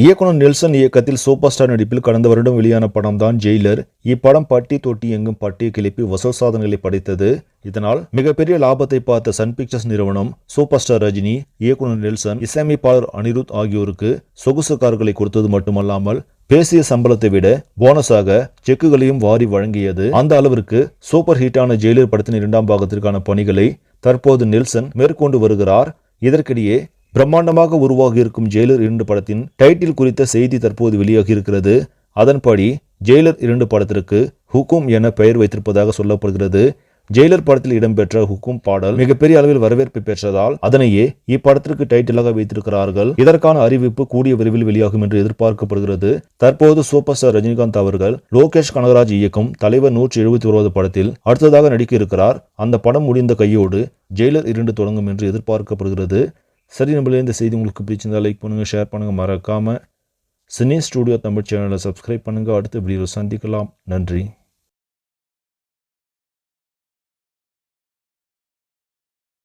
இயக்குனர் நெல்சன் இயக்கத்தில் super star நடிப்பில் கடந்த வருடம் வெளியான படம் தான் ஜெயிலர். இப்படம் பட்டி தொட்டி எங்கும் பட்டியை கிளப்பி வசூல் சாதனைகளை படைத்தது. இதனால் மிகப்பெரிய லாபத்தை பார்த்த சன் பிக்சர்ஸ் நிறுவனம் சூப்பர் ஸ்டார் ரஜினி, இயக்குனர் நெல்சன், இசையமைப்பாளர் அனிருத் ஆகியோருக்கு சொகுசு கார்களை கொடுத்தது மட்டுமல்லாமல் பேசிய சம்பளத்தை விட போனஸாக செக்குகளையும் வாரி வழங்கியது. அந்த அளவிற்கு சூப்பர் ஹிட்டான ஜெயிலர் படத்தின் 2ஆம் பாகத்திற்கான பணிகளை தற்போது நெல்சன் மேற்கொண்டு வருகிறார். இதற்கிடையே பிரம்மாண்டமாக உருவாகி இருக்கும் ஜெயிலர் 2 படத்தின் டைட்டில் குறித்த செய்தி தற்போது வெளியாகி இருக்கிறது. அதன்படி ஜெயிலர் 2 படத்திற்கு ஹுக்கும் என பெயர் வைத்திருப்பதாக சொல்லப்படுகிறது. ஜெயிலர் படத்தில் இடம்பெற்ற ஹுக்கும் பாடல் மிகப்பெரிய அளவில் வரவேற்பை பெற்றதால் அதனையே இப்படத்திற்கு டைட்டிலாக வைத்திருக்கிறார்கள். இதற்கான அறிவிப்பு கூடிய விரைவில் வெளியாகும் என்று எதிர்பார்க்கப்படுகிறது. தற்போது சூப்பர் ஸ்டார் ரஜினிகாந்த் அவர்கள் லோகேஷ் கனகராஜ் இயக்கும் தலைவர் 171 படத்தில் அடுத்ததாக நடிக்க இருக்கிறார். அந்த படம் முடிந்த கையோடு ஜெயிலர் 2 தொடங்கும் என்று எதிர்பார்க்கப்படுகிறது. சரி, நம்மளே இந்த செய்தி உங்களுக்கு பிடிச்சிருந்தா லைக் பண்ணுங்கள், ஷேர் பண்ணுங்கள், மறக்காமல் சினி ஸ்டுடியோ தமிழ் சேனலை சப்ஸ்கிரைப் பண்ணுங்கள். அடுத்த வீடியோவில் சந்திக்கலாம். நன்றி.